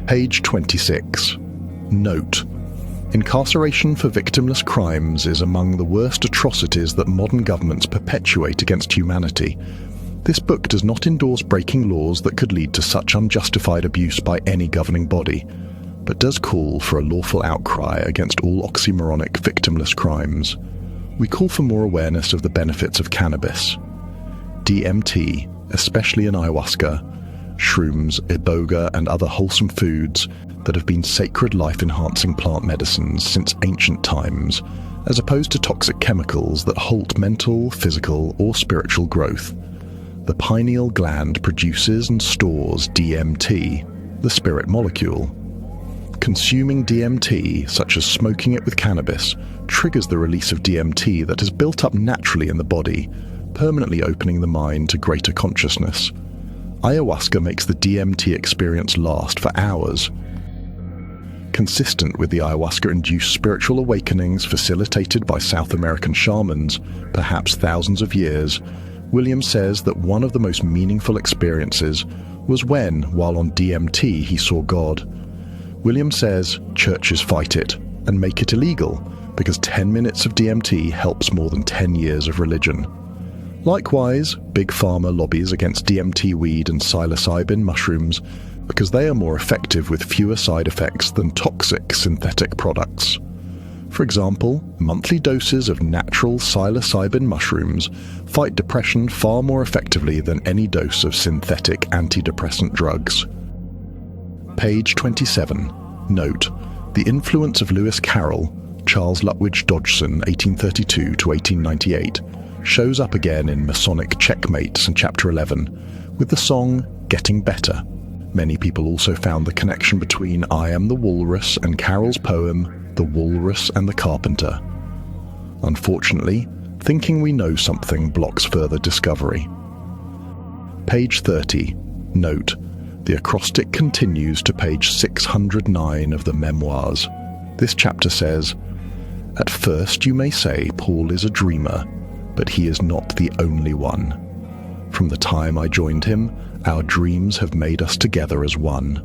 Page 26. Note: incarceration for victimless crimes is among the worst atrocities that modern governments perpetuate against humanity. This book does not endorse breaking laws that could lead to such unjustified abuse by any governing body, but does call for a lawful outcry against all oxymoronic victimless crimes. We call for more awareness of the benefits of cannabis. DMT, especially in ayahuasca, shrooms, iboga, and other wholesome foods that have been sacred life-enhancing plant medicines since ancient times, as opposed to toxic chemicals that halt mental, physical, or spiritual growth. The pineal gland produces and stores DMT, the spirit molecule. Consuming DMT, such as smoking it with cannabis, triggers the release of DMT that is built up naturally in the body, permanently opening the mind to greater consciousness. Ayahuasca makes the DMT experience last for hours. Consistent with the ayahuasca-induced spiritual awakenings facilitated by South American shamans, perhaps thousands of years, William says that one of the most meaningful experiences was when, while on DMT, he saw God. William says churches fight it and make it illegal because 10 minutes of DMT helps more than 10 years of religion. Likewise, Big Pharma lobbies against DMT weed and psilocybin mushrooms because they are more effective with fewer side effects than toxic synthetic products. For example, monthly doses of natural psilocybin mushrooms fight depression far more effectively than any dose of synthetic antidepressant drugs. Page 27. Note: the influence of Lewis Carroll, Charles Lutwidge Dodgson, 1832 to 1898, shows up again in Masonic Checkmates in Chapter 11, with the song Getting Better. Many people also found the connection between I Am the Walrus and Carroll's poem The Walrus and the Carpenter. Unfortunately, thinking we know something blocks further discovery. Page 30. Note: the acrostic continues to page 609 of the Memoirs. This chapter says, "At first you may say Paul is a dreamer, but he is not the only one. From the time I joined him, our dreams have made us together as one.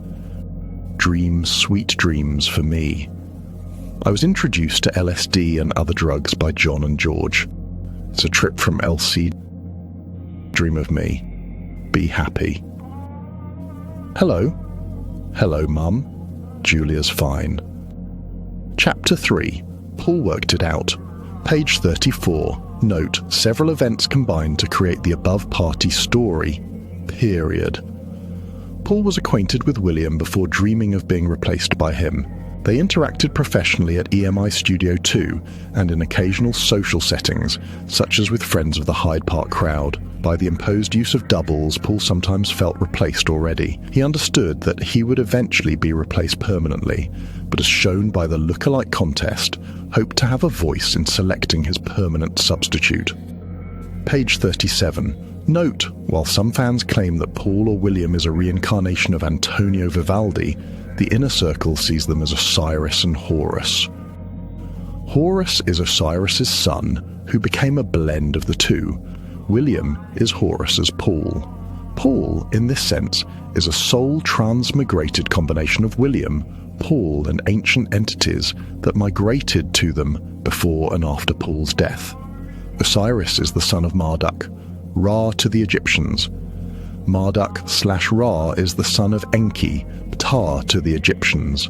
Dream sweet dreams for me." I was introduced to LSD and other drugs by John and George. It's a trip from LC. Dream of me. Be happy. Hello. Hello, Mum. Julia's fine. Chapter 3. Paul worked it out. Page 34. Note: several events combined to create the above party story. Period. Paul was acquainted with William before dreaming of being replaced by him. They interacted professionally at EMI Studio 2 and in occasional social settings, such as with friends of the Hyde Park crowd. By the imposed use of doubles, Paul sometimes felt replaced already. He understood that he would eventually be replaced permanently, but as shown by the look-alike contest, hoped to have a voice in selecting his permanent substitute. Page 37. Note: while some fans claim that Paul or William is a reincarnation of Antonio Vivaldi, the inner circle sees them as Osiris and Horus. Horus is Osiris's son, who became a blend of the two. William is Horus's Paul. Paul, in this sense, is a soul transmigrated combination of William, Paul, and ancient entities that migrated to them before and after Paul's death. Osiris is the son of Marduk, Ra to the Egyptians. Marduk/Ra is the son of Enki, Ptah to the Egyptians.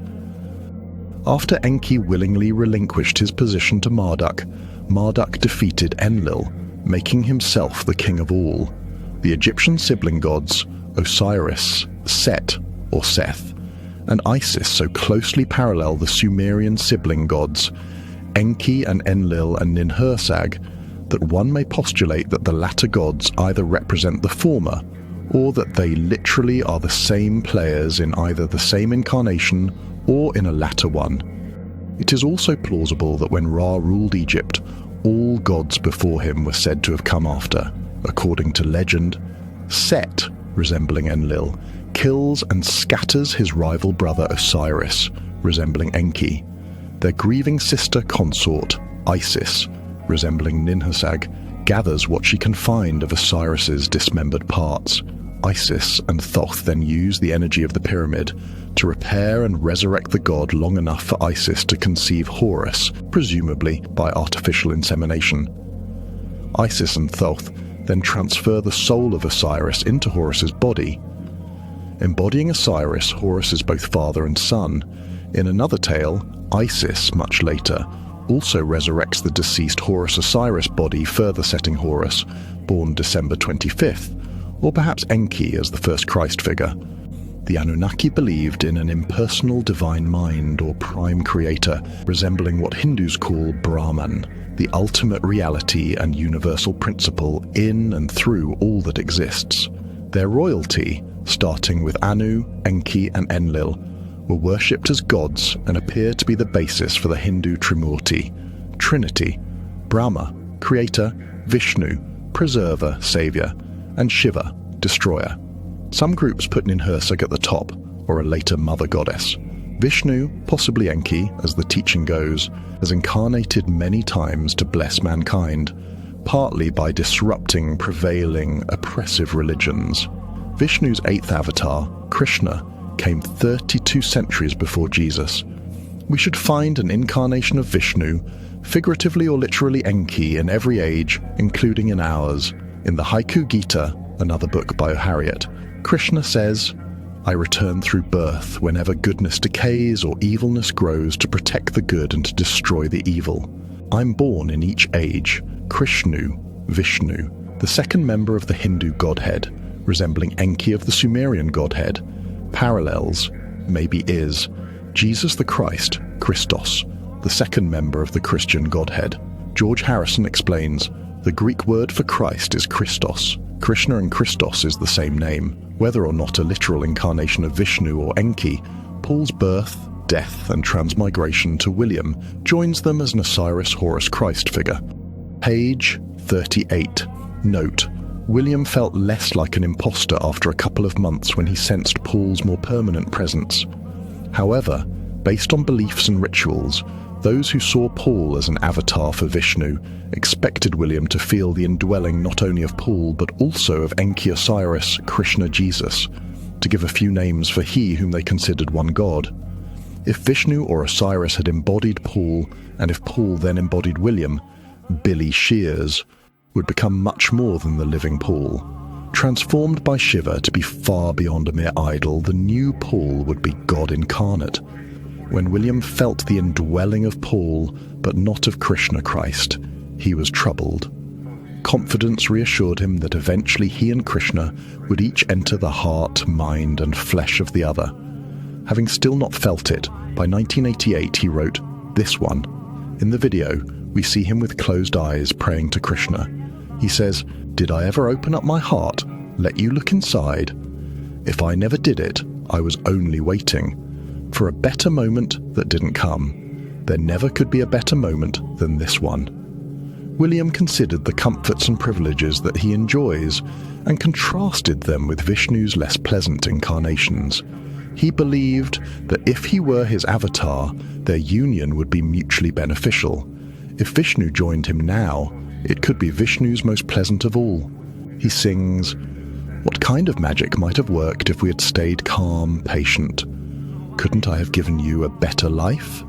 After Enki willingly relinquished his position to Marduk, Marduk defeated Enlil, making himself the king of all. The Egyptian sibling gods, Osiris, Set or Seth, and Isis so closely parallel the Sumerian sibling gods, Enki and Enlil and Ninhursag, that one may postulate that the latter gods either represent the former, or that they literally are the same players in either the same incarnation or in a latter one. It is also plausible that when Ra ruled Egypt, all gods before him were said to have come after. According to legend, Set, resembling Enlil, kills and scatters his rival brother Osiris, resembling Enki. Their grieving sister consort, Isis, resembling Ninhursag, gathers what she can find of Osiris's dismembered parts. Isis and Thoth then use the energy of the pyramid to repair and resurrect the god long enough for Isis to conceive Horus, presumably by artificial insemination. Isis and Thoth then transfer the soul of Osiris into Horus's body. Embodying Osiris, Horus is both father and son. In another tale, Isis, much later, also resurrects the deceased Horus-Osiris body, further setting Horus, born December 25th, or perhaps Enki as the first Christ figure. The Anunnaki believed in an impersonal divine mind or prime creator, resembling what Hindus call Brahman, the ultimate reality and universal principle in and through all that exists. Their royalty, starting with Anu, Enki and Enlil, were worshipped as gods and appear to be the basis for the Hindu Trimurti, Trinity: Brahma, creator; Vishnu, preserver, savior; and Shiva, destroyer. Some groups put Ninhursag at the top, or a later mother goddess. Vishnu, possibly Enki, as the teaching goes, has incarnated many times to bless mankind, partly by disrupting prevailing, oppressive religions. Vishnu's eighth avatar, Krishna, came 32 centuries before Jesus. We should find an incarnation of Vishnu, figuratively or literally Enki, in every age, including in ours. In the Haiku Gita, another book by Harriet, Krishna says, "I return through birth whenever goodness decays or evilness grows to protect the good and to destroy the evil. I'm born in each age, Krishnu, Vishnu, the second member of the Hindu godhead, resembling Enki of the Sumerian godhead. Parallels, maybe is, Jesus the Christ, Christos, the second member of the Christian godhead." George Harrison explains, "The Greek word for Christ is Christos. Krishna and Christos is the same name. Whether or not a literal incarnation of Vishnu or Enki, Paul's birth, death and transmigration to William joins them as an Osiris-Horus-Christ figure." Page 38. Note: William felt less like an imposter after a couple of months when he sensed Paul's more permanent presence. However, based on beliefs and rituals, those who saw Paul as an avatar for Vishnu expected William to feel the indwelling not only of Paul but also of Enki Osiris, Krishna Jesus, to give a few names for he whom they considered one god. If Vishnu or Osiris had embodied Paul, and if Paul then embodied William, Billy Shears would become much more than the living Paul. Transformed by Shiva to be far beyond a mere idol, the new Paul would be God incarnate. When William felt the indwelling of Paul, but not of Krishna Christ, he was troubled. Confidence reassured him that eventually he and Krishna would each enter the heart, mind, and flesh of the other. Having still not felt it, by 1988 he wrote, "This one." In the video, we see him with closed eyes praying to Krishna. He says, "Did I ever open up my heart, let you look inside? If I never did it, I was only waiting for a better moment that didn't come. There never could be a better moment than this one." William considered the comforts and privileges that he enjoys and contrasted them with Vishnu's less pleasant incarnations. He believed that if he were his avatar, their union would be mutually beneficial. If Vishnu joined him now, it could be Vishnu's most pleasant of all. He sings, "What kind of magic might have worked if we had stayed calm, patient? Couldn't I have given you a better life?"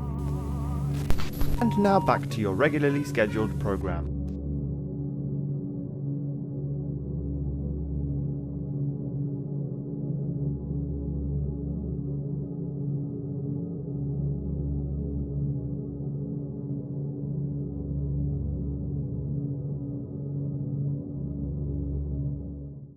And now back to your regularly scheduled program.